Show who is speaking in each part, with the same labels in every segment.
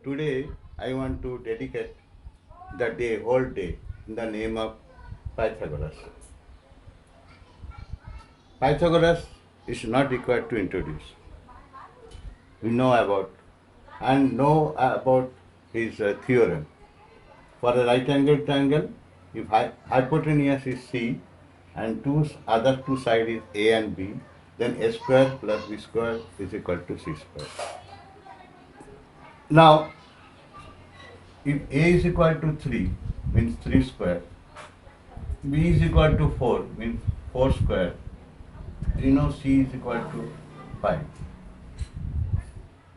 Speaker 1: Today I want to dedicate the day, whole day, in the name of Pythagoras. Pythagoras is not required to introduce. We know about and know about his theorem. For a right angle triangle, if hypotenuse is C and other two sides is A and B, then A square plus B square is equal to C square. Now, if A is equal to 3, means 3 square, B is equal to 4, means 4 square, you know C is equal to 5,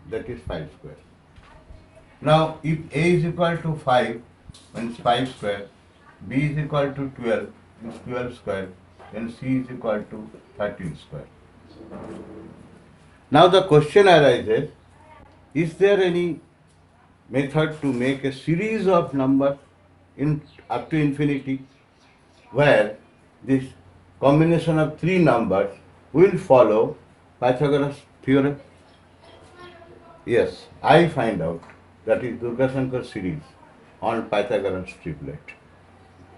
Speaker 1: that is 5 square. Now, if A is equal to 5, means 5 square, B is equal to 12, means 12 square, and C is equal to 13 square. Now the question arises, is there any method to make a series of numbers in up to infinity where this combination of three numbers will follow Pythagoras theorem? Yes, I find out, that is Durgashankar series on Pythagoras triplet.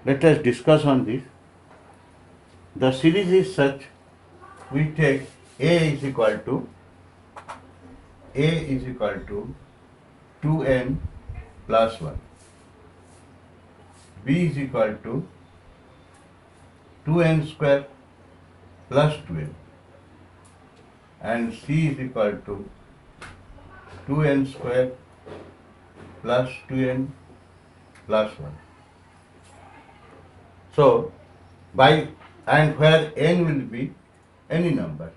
Speaker 1: Let us discuss on this. The series is such, we take A is equal to 2n plus 1. B is equal to 2n square plus 2n. And C is equal to 2n square plus 2n plus 1. So, and where n will be any number,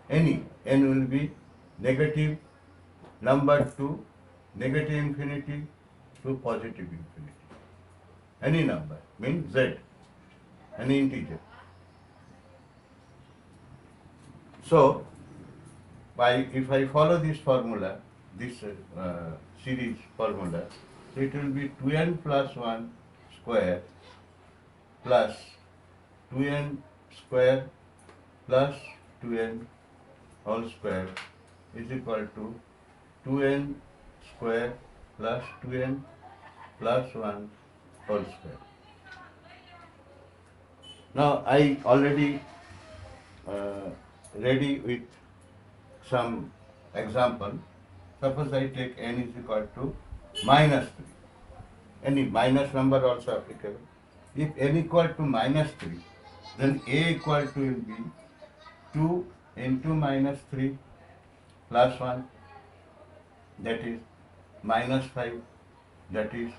Speaker 1: n will be negative number to negative infinity to positive infinity. Any number means z, any integer. So, if I follow this formula, this series formula, so it will be 2n plus 1 square plus 2n square plus 2n whole square is equal to 2n square plus 2n plus 1 whole square. Now I already ready with some example. Suppose I take n is equal to minus 3. Any minus number also applicable. If n equal to minus 3, then a equal to will be 2 into minus 3 plus 1, that is minus 5, that is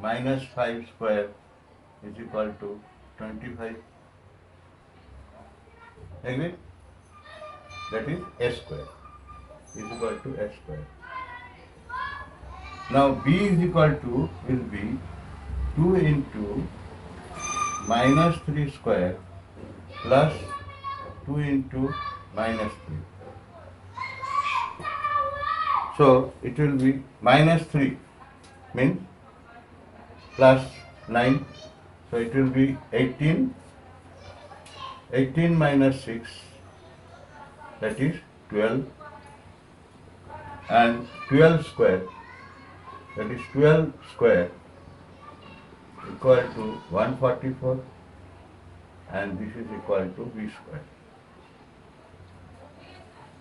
Speaker 1: minus 5 square is equal to 25. Agree? That is a square is equal to a square. Now b is equal to will be 2 into minus 3 square plus 2 into minus 3. So it will be minus 3 means plus 9. So it will be 18. 18 minus 6, that is 12. And 12 square, that is 12 square equal to 144, and this is equal to b square.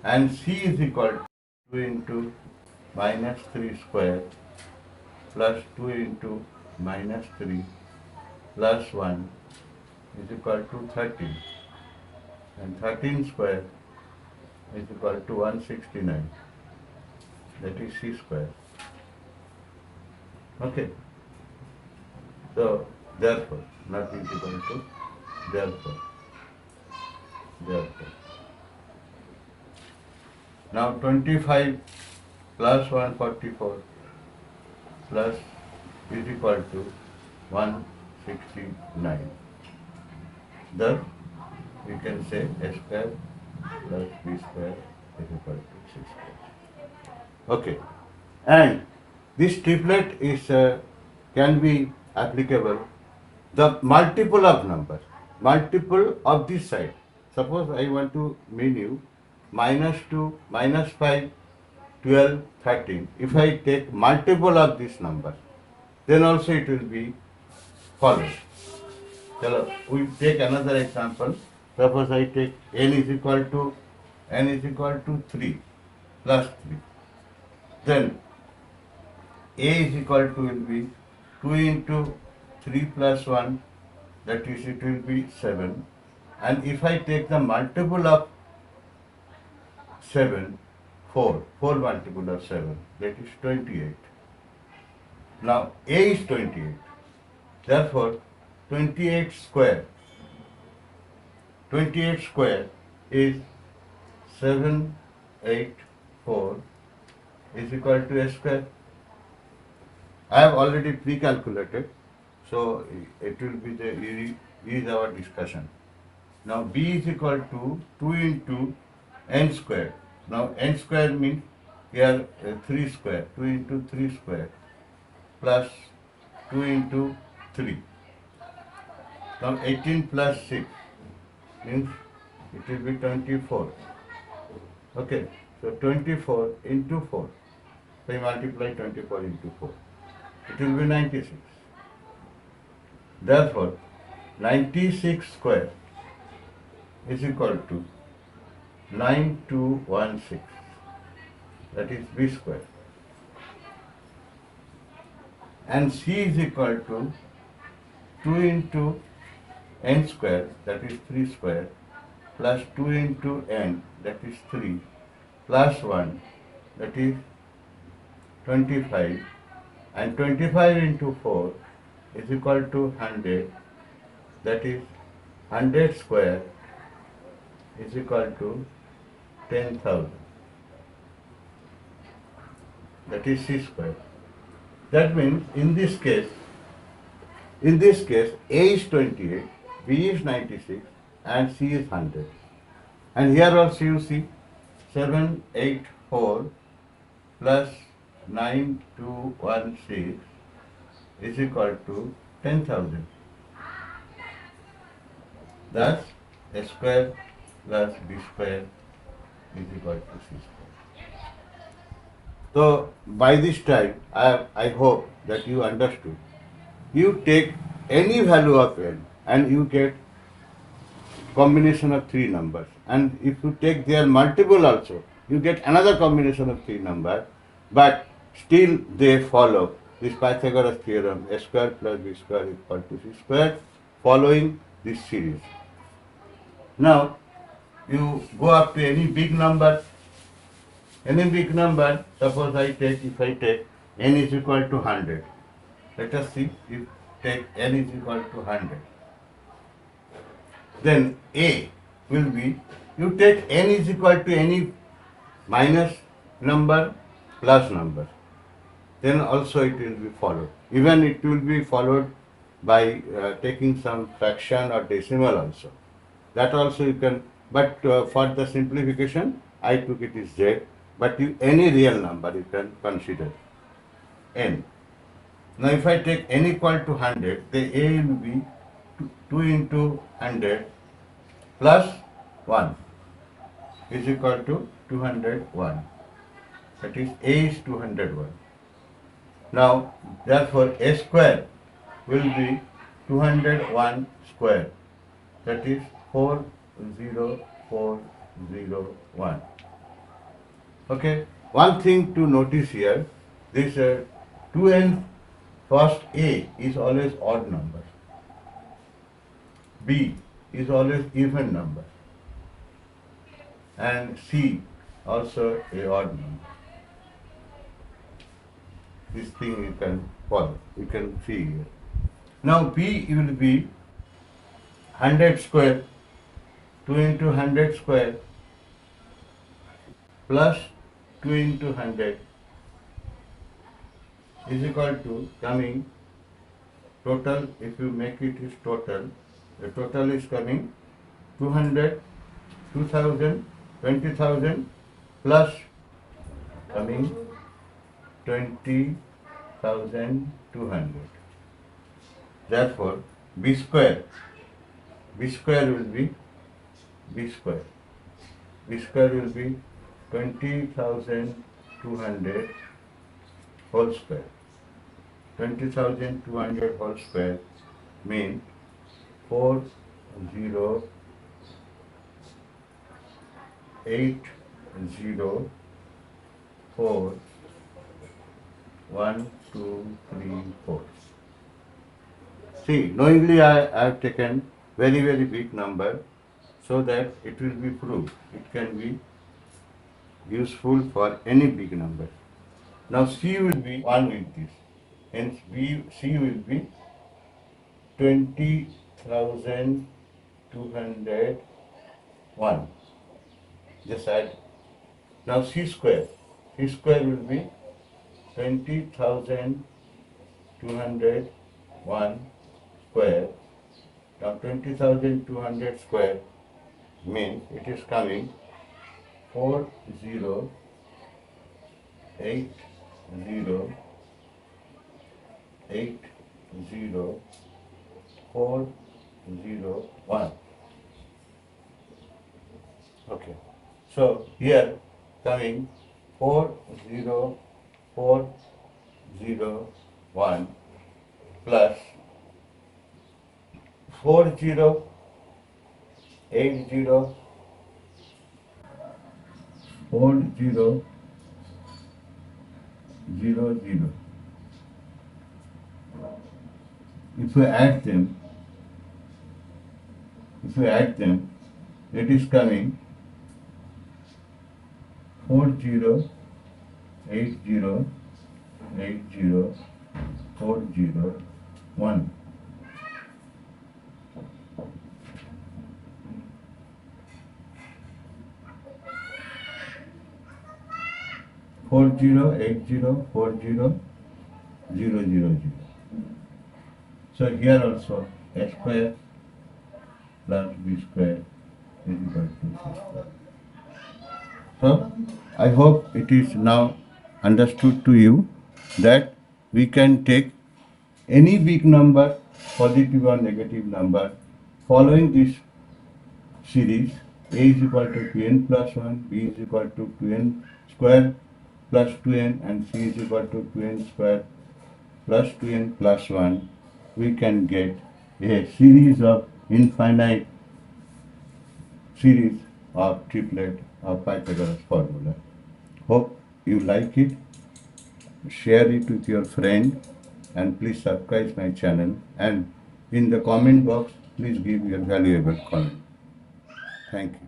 Speaker 1: And c is equal to 2 into minus 3 square plus 2 into minus 3 plus 1 is equal to 13. And 13 square is equal to 169. That is c square. Okay. So, therefore, not is equal to therefore. Now 25 plus 144 plus is equal to 169. Thus, we can say a square plus b square is equal to c square. Okay. And this triplet is can be applicable the multiple of numbers, multiple of this side. Suppose I want to mean you minus 2, minus 5 12, 13. If I take multiple of this number, then also it will be followed. Chalo, we take another example. Suppose I take n is equal to 3 plus 3. Then a is equal to will be 2 into 3 plus 1, that is it will be 7. And if I take the multiple of 7, 4 multiple of 7, that is 28. Now a is 28. Therefore 28 square is 784 is equal to a square. I have already pre-calculated, so it will be is our discussion. Now b is equal to 2 into n square. Now n square means here 3 square, 2 into 3 square plus 2 into 3. Now 18 plus 6 means it will be 24. Okay, so 24 into 4. So I multiply 24 into 4. It will be 96. Therefore, 96 square is equal to 9216. That is b square. And c is equal to 2 into n square, that is 3 square, plus 2 into n, that is 3, plus 1, that is 25, and 25 into 4 is equal to 100, that is 100 square is equal to 10,000. That is c square. That means in this case A is 28, B is 96, and C is 100. And here also you see 784 plus 9216 is equal to 10,000. Thus, a square plus b square is equal to c square. So, by this time, I hope that you understood. You take any value of n and you get combination of three numbers. And if you take their multiple also, you get another combination of three numbers, but still they follow this Pythagoras theorem, a square plus b square equal to c square, following this series. Now, you go up to any big number, suppose if I take n is equal to 100. Let us see if take n is equal to 100. Then A will be, you take n is equal to any minus number plus number. Then also it will be followed. Even it will be followed by taking some fraction or decimal also. That also you can, but for the simplification, I took it is z, but any real number you can consider n. Now if I take n equal to 100, the A will be 2 into 100 plus 1 is equal to 201. That is A is 201. Now therefore A square will be 201 square. That is 40401. Okay. One thing to notice here, this 2n first A is always odd number. B is always even number. And C also a odd number. This thing you can follow, you can see here. Now B will be 100 square, 2 into 100 square plus 2 into 100 is equal to coming total, if you make it is total, the total is coming 200, 2000, 20,000 plus coming 20,200. Therefore, B square will be B square will be 20,200 200 whole square. 20,200 whole square means 408041234. See, knowingly I have taken very big number so that it will be proved. It can be useful for any big number. Now C will be 1 with this. Hence C will be 20,201. Just add. Now C square. C square will be 20,201 square. Now 20,200 square means it is coming 4080401. Okay. So here coming 40401 plus 4080 4000. If we add them, it is coming 408080401. Four zero eight zero 408040000. So here also a square plus b square is equal to c square. So I hope it is now understood to you that we can take any big number, positive or negative number, following this series. A is equal to 2n plus 1, b is equal to 2n square plus 2n, and c is equal to 2n square plus 2n plus 1. We can get a series of infinite series of triplet of Pythagoras formula. Hope you like it. Share it with your friend and please subscribe my channel, and in the comment box please give your valuable comment. Thank you.